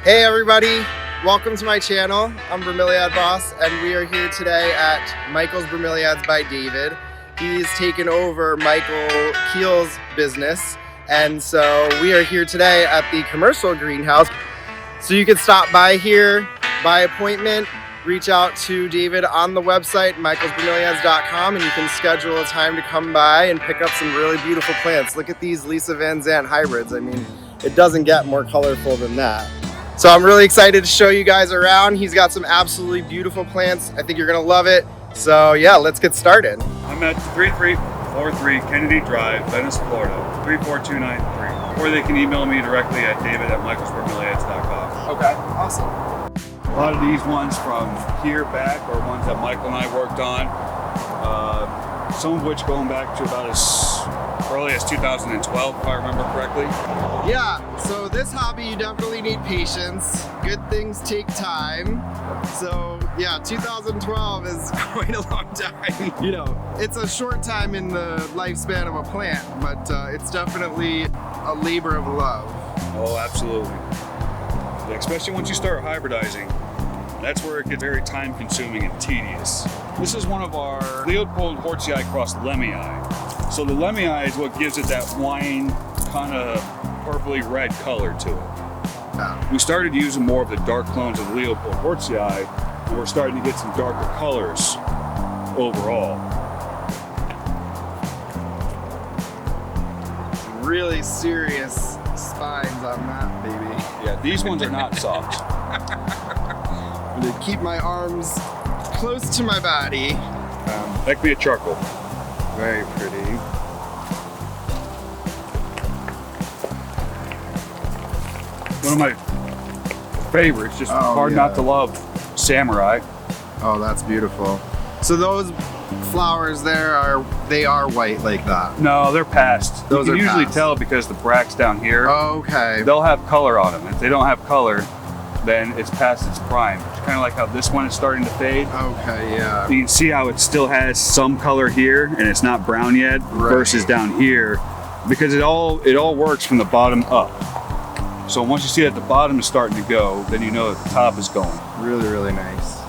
Hey everybody, welcome to my channel. I'm Bromeliad Boss and we are here today at Michael's Bromeliads by David. He's taken over Michael Keel's business, and so we are here today at the commercial greenhouse. So you can stop by here by appointment, reach out to David on the website michaelsbromeliads.com, and you can schedule a time to come by and pick up some really beautiful plants. Look at these Lisa Vanzant hybrids. I mean, it doesn't get more colorful than that. So I'm really excited to show you guys around. He's got some absolutely beautiful plants. I think you're gonna love it. So yeah, let's get started. I'm at 3343 Kennedy Drive, Venice, Florida, 34293. Or they can email me directly at david@michaelsbromeliads.com. Okay, awesome. A lot of these ones from here back are ones that Michael and I worked on. Some of which going back to about as early as 2012, if I remember correctly. Yeah, so this hobby, you definitely need patience. Good things take time. So yeah, 2012 is quite a long time. You know, it's a short time in the lifespan of a plant, but it's definitely a labor of love. Oh, absolutely. Especially once you start hybridizing, that's where it gets very time consuming and tedious. This is one of our Leopold Hortii cross Lemii. So the Lemii is what gives it that wine kind of purpley red color to it. Yeah. We started using more of the dark clones of the Leopold Hortii, and we're starting to get some darker colors overall. Some really serious spines on that baby. Yeah, these ones are not soft. They keep my arms close to my body. That could be a charcoal. Very pretty. One of my favorites, just hard not to love, Samurai. Oh, that's beautiful. So those flowers there they are white like that? No, they're past. Those you are can usually past. tell because the bracts down here, Okay. they'll have color on them. If they don't have color, then it's past its prime. It's kind of like how this one is starting to fade. Okay, yeah. You can see how it still has some color here and it's not brown yet, versus down here, because it all works from the bottom up. So once you see that the bottom is starting to go, then you know that the top is going. Really, really nice.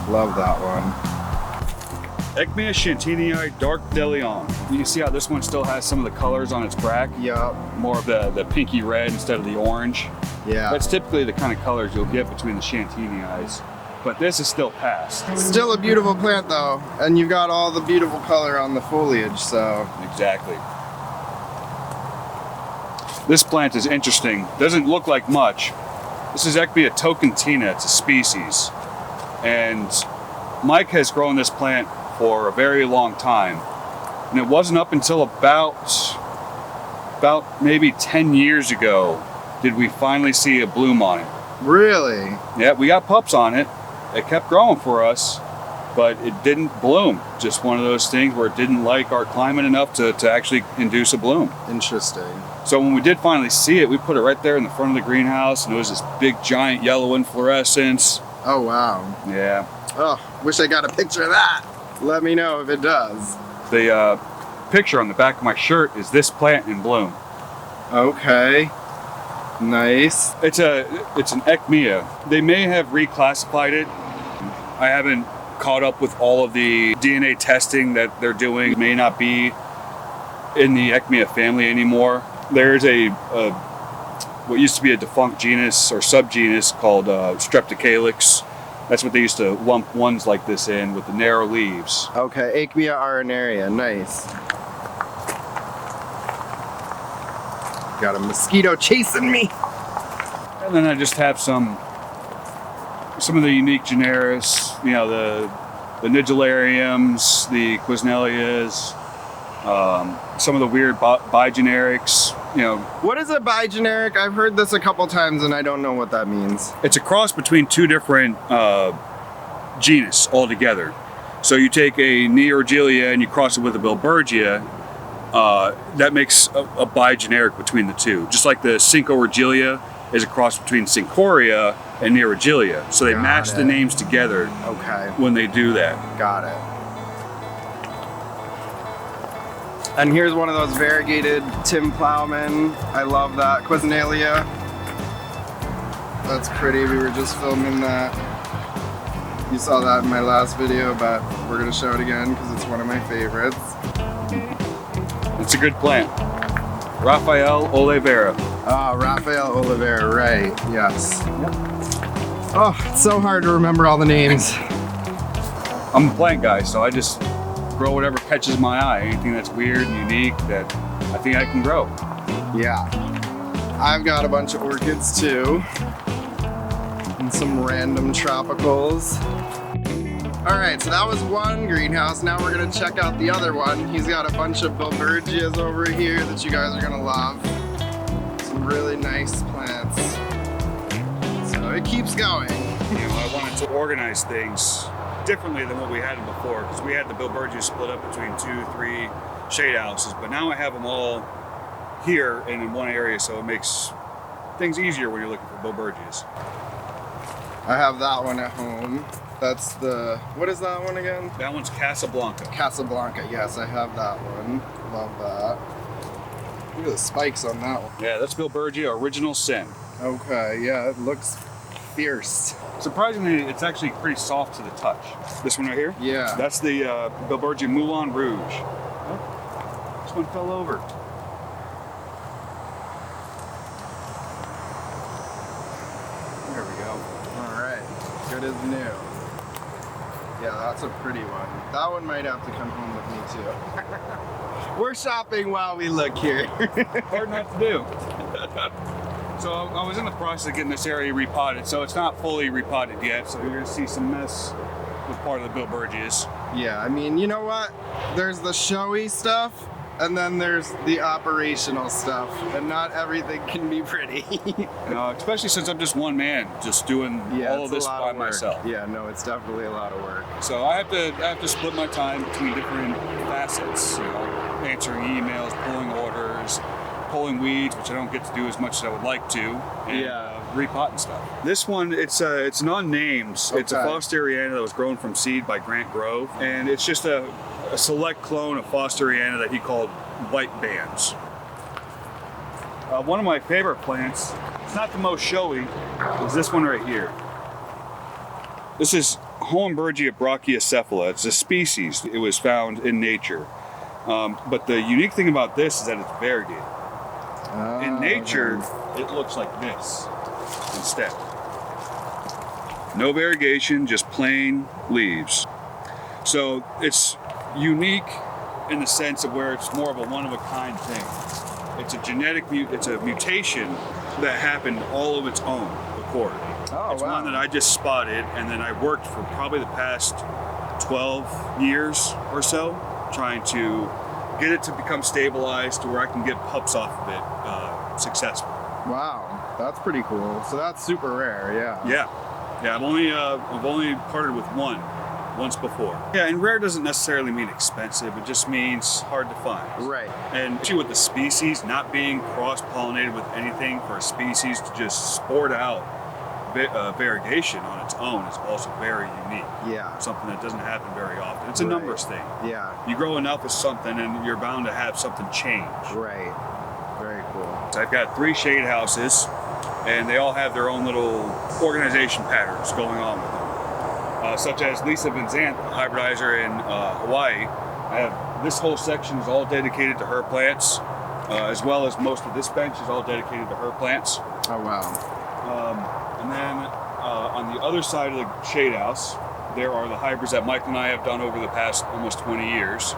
Love that one. Ekmea Chantinii Dark Delion. You can see how this one still has some of the colors on its bract. Yup. More of the pinky red instead of the orange. Yeah. That's typically the kind of colors you'll get between the Chantinii. But this is still past. Still a beautiful plant though, and you've got all the beautiful color on the foliage, so. Exactly. This plant is interesting. Doesn't look like much. This is Ekmea tokentina. It's a species. And Mike has grown this plant for a very long time. And it wasn't up until about maybe 10 years ago did we finally see a bloom on it. Really? Yeah, we got pups on it. It kept growing for us, but it didn't bloom. Just one of those things where it didn't like our climate enough to actually induce a bloom. Interesting. So when we did finally see it, we put it right there in the front of the greenhouse, and it was this big giant yellow inflorescence. Oh wow. Yeah. Oh, wish I got a picture of that. Let me know if it does. The picture on the back of my shirt is this plant in bloom. Okay. Nice. It's an Ekmea. They may have reclassified it. I haven't caught up with all of the DNA testing that they're doing. It may not be in the Ekmea family anymore. There's what used to be a defunct genus or subgenus called Streptocalyx. That's what they used to lump ones like this in, with the narrow leaves. Okay, Ekmea arenaria, nice. Got a mosquito chasing me. And then I just have some of the unique generis, you know, the Nigellariums, the Quisnelias, some of the weird bigenerics, you know. What is a bigeneric? I've heard this a couple times and I don't know what that means. It's a cross between two different genus altogether. So you take a Nursery and you cross it with a Billbergia, that makes a bigeneric between the two. Just like the Syncoregelia is a cross between Syncoria and Nursery. So they match the names together when they do that. Got it. And here's one of those variegated Tim Plowman. I love that. Quisnelia. That's pretty. We were just filming that. You saw that in my last video, but we're gonna show it again because it's one of my favorites. It's a good plant. Rafael Oliveira. Ah, Rafael Oliveira, right, yes. Yep. Oh, it's so hard to remember all the names. I'm a plant guy, so I just grow whatever catches my eye. Anything that's weird and unique that I think I can grow. Yeah. I've got a bunch of orchids too. And some random tropicals. All right, so that was one greenhouse. Now we're gonna check out the other one. He's got a bunch of Billbergias over here that you guys are gonna love. Some really nice plants. So it keeps going. You know, I wanted to organize things differently than what we had before, because we had the Billbergia split up between 2, 3 shade houses, but now I have them all here and in one area, so it makes things easier when you're looking for Billbergias. I have that one at home. That's the, what is that one again? That one's Casablanca. Casablanca, yes, I have that one. Love that. Look at the spikes on that one. Yeah, that's Billbergia Original Sin. Okay, yeah, it looks fierce. Surprisingly, it's actually pretty soft to the touch. This one right here? Yeah. That's the Billbergia Moulin Rouge. Oh, this one fell over. There we go. All right, good as new. Yeah, that's a pretty one. That one might have to come home with me too. We're shopping while we look here. Hard not to do. So I was in the process of getting this area repotted, so it's not fully repotted yet, so you're gonna see some mess with part of the Billbergias. Yeah, I mean, you know what? There's the showy stuff, and then there's the operational stuff, and not everything can be pretty. Especially since I'm just one man, just doing all of this by myself. Yeah, no, it's definitely a lot of work. So I have to split my time between different facets, you know, answering emails, pulling orders, pulling weeds, which I don't get to do as much as I would like to, and repotting stuff. This one, it's unnamed. Okay. It's a Fosteriana that was grown from seed by Grant Grove, and it's just a select clone of Fosteriana that he called White Bands. One of my favorite plants, it's not the most showy, is this one right here. This is Billbergia brachiocephala. It's a species. It was found in nature. But the unique thing about this is that it's variegated. In nature, it looks like this instead. No variegation, just plain leaves. So it's unique in the sense of where it's more of a one-of-a-kind thing. It's a it's a mutation that happened all of its own accord. It's one that I just spotted, and then I worked for probably the past 12 years or so, trying to get it to become stabilized to where I can get pups off of it successfully. Wow, that's pretty cool. So that's super rare, yeah. Yeah. I've only partnered with one once before. Yeah, and rare doesn't necessarily mean expensive. It just means hard to find. Right. And especially with the species not being cross-pollinated with anything, for a species to just sport out variegation on its own is also very unique. Yeah. Something that doesn't happen very often. It's a numbers thing. Yeah. You grow enough of something and you're bound to have something change. Right. Very cool. So I've got 3 shade houses, and they all have their own little organization patterns going on with them. Such as Lisa Vanzant, the hybridizer in Hawaii. I have this whole section is all dedicated to her plants, as well as most of this bench is all dedicated to her plants. Oh wow. And then on the other side of the shade house, there are the hybrids that Mike and I have done over the past almost 20 years.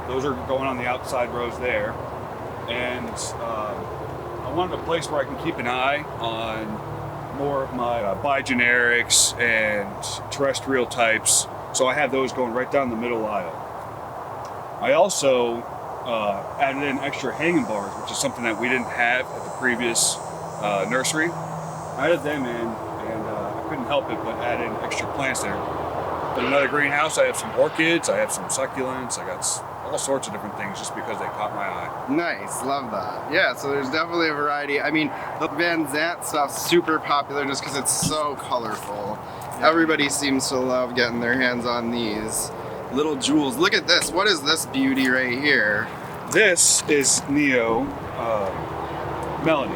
Those are going on the outside rows there. And I wanted a place where I can keep an eye on more of my bigenerics and terrestrial types. So I have those going right down the middle aisle. I also added in extra hanging bars, which is something that we didn't have at the previous nursery. I added them in, and I couldn't help it but add in extra plants there. In another greenhouse, I have some orchids, I have some succulents, I got all sorts of different things just because they caught my eye. Nice, love that. Yeah, so there's definitely a variety. I mean, the Vanzant stuff's super popular just because it's so colorful. Yeah. Everybody seems to love getting their hands on these little jewels. Look at this. What is this beauty right here? This is Neo Melanie.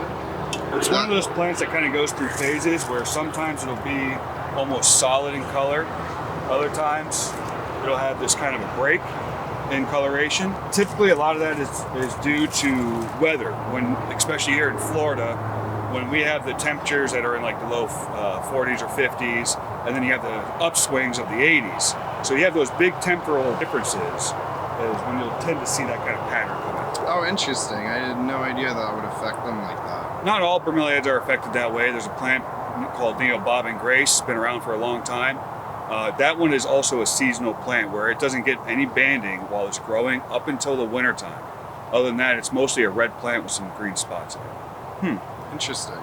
It's one of those plants that kind of goes through phases where sometimes it'll be almost solid in color. Other times it'll have this kind of a break in coloration. Typically a lot of that is due to weather, when, especially here in Florida, when we have the temperatures that are in like the low 40s or 50s, and then you have the upswings of the 80s. So you have those big temporal differences is when you'll tend to see that kind of pattern come out. Oh, interesting. I had no idea that would affect them like that. Not all bromeliads are affected that way. There's a plant called Bob and Grace. It's been around for a long time. That one is also a seasonal plant where it doesn't get any banding while it's growing up until the winter time. Other than that, it's mostly a red plant with some green spots in it. Interesting.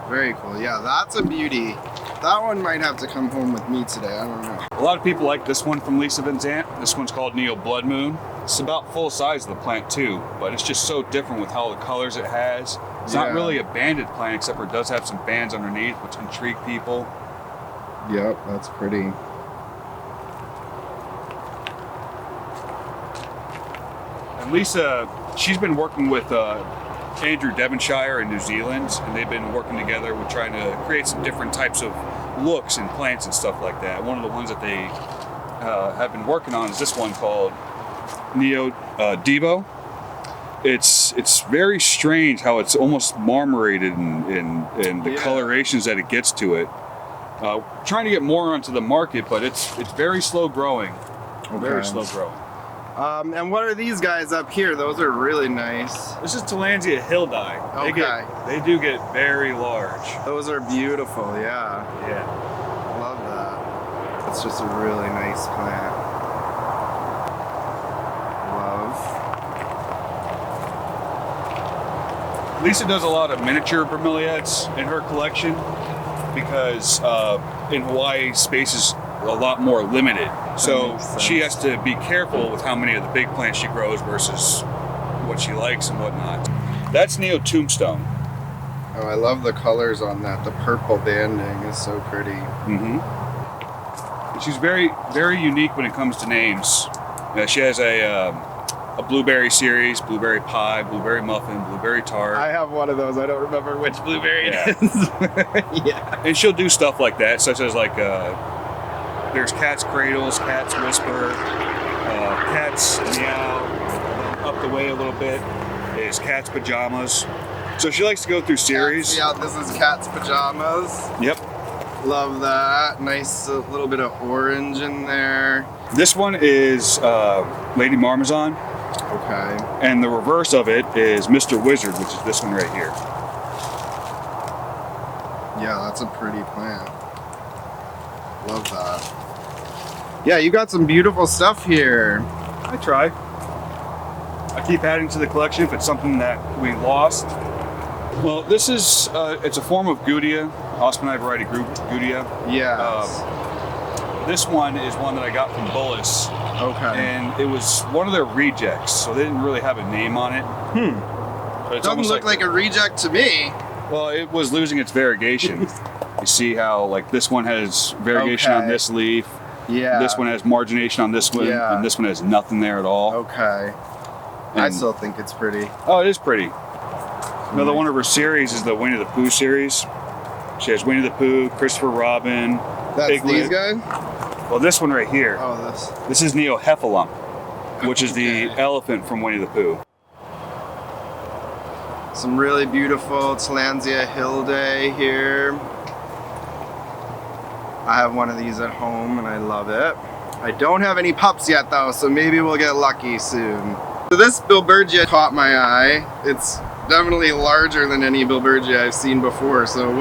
Very cool. Yeah, that's a beauty. That one might have to come home with me today. I don't know. A lot of people like this one from Lisa Vanzant. This one's called Neo Blood Moon. It's about full size of the plant too, but it's just so different with all the colors it has. It's not really a banded plant, except for it does have some bands underneath, which intrigue people. Yep, that's pretty. And Lisa, she's been working with Andrew Devonshire in New Zealand, and they've been working together with trying to create some different types of looks in plants and stuff like that. One of the ones that they have been working on is this one called Neo Devo. It's very strange how it's almost marmorated in the colorations that it gets to it. Trying to get more onto the market, but it's very slow growing. Okay. Very slow growing. And what are these guys up here? Those are really nice. This is Tillandsia Hildi. Okay. They do get very large. Those are beautiful, yeah. Yeah. Love that. It's just a really nice plant. Love. Lisa does a lot of miniature bromeliads in her collection because in Hawaii space is a lot more limited. So she has to be careful with how many of the big plants she grows versus what she likes and whatnot. That's Neo Tombstone. Oh, I love the colors on that. The purple banding is so pretty. She's very, very unique when it comes to names. She has a blueberry series, blueberry pie, blueberry muffin, blueberry tart. I have one of those. I don't remember which blueberry it is. Yeah. And she'll do stuff like that, such as like there's Cat's Cradles, Cat's Whisper, Cat's Meow. Up the way a little bit is Cat's Pajamas. So she likes to go through series. Yeah, this is Cat's Pajamas. Yep. Love that. Nice little bit of orange in there. This one is Lady Marmazon. Okay. And the reverse of it is Mr. Wizard, which is this one right here. Yeah, that's a pretty plant. Love that. Yeah, you got some beautiful stuff here. I try. I keep adding to the collection if it's something that we lost. Well, this is, it's a form of Goudia, Osmanite variety group, Goudia. Yeah. This one is one that I got from Bullis. Okay. And it was one of their rejects, so they didn't really have a name on it. But it's Doesn't look like a reject to me. Well, it was losing its variegation. You see how, like, this one has variegation on this leaf. Yeah. This one has margination on this one, and this one has nothing there at all. Okay. I still think it's pretty. Oh, it is pretty. Another one of her series is the Winnie the Pooh series. She has Winnie the Pooh, Christopher Robin. That's Piglet. these guys? Well, this one right here. Oh, this. This is Neo Heffalump, which is the elephant from Winnie the Pooh. Some really beautiful Tillandsia Hilde here. I have one of these at home and I love it. I don't have any pups yet though, so maybe we'll get lucky soon. So this Billbergia caught my eye. It's definitely larger than any Billbergia I've seen before. So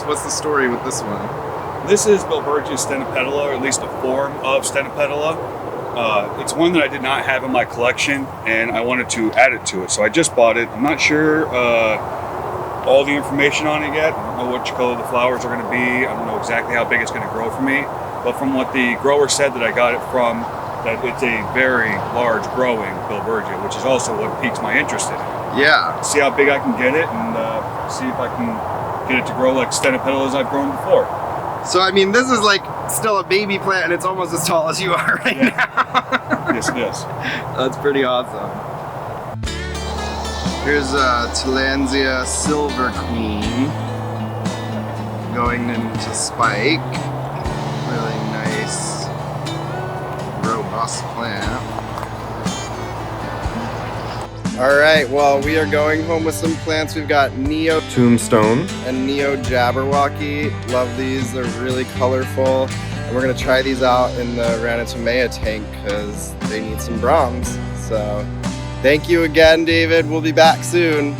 what's the story with this one? This is Billbergia stenopetala, or at least a form of stenopetala. It's one that I did not have in my collection, and I wanted to add it to it, so I just bought it. I'm not sure all the information on it yet. I don't know which color the flowers are going to be. I don't know exactly how big it's going to grow for me, but from what the grower said that I got it from, that it's a very large growing Billbergia, which is also what piques my interest in it. Yeah. See how big I can get it, and see if I can get it to grow like stenopetalas I've grown before. So I mean, this is like still a baby plant, and it's almost as tall as you are right now. Yes, it is. That's pretty awesome. Here's Tillandsia Silver Queen going into spike. Really nice, robust plant. All right, well, we are going home with some plants. We've got Neo Tombstone and Neo Jabberwocky. Love these, they're really colorful. And we're gonna try these out in the Ranitomea tank because they need some Broms. So thank you again, David. We'll be back soon.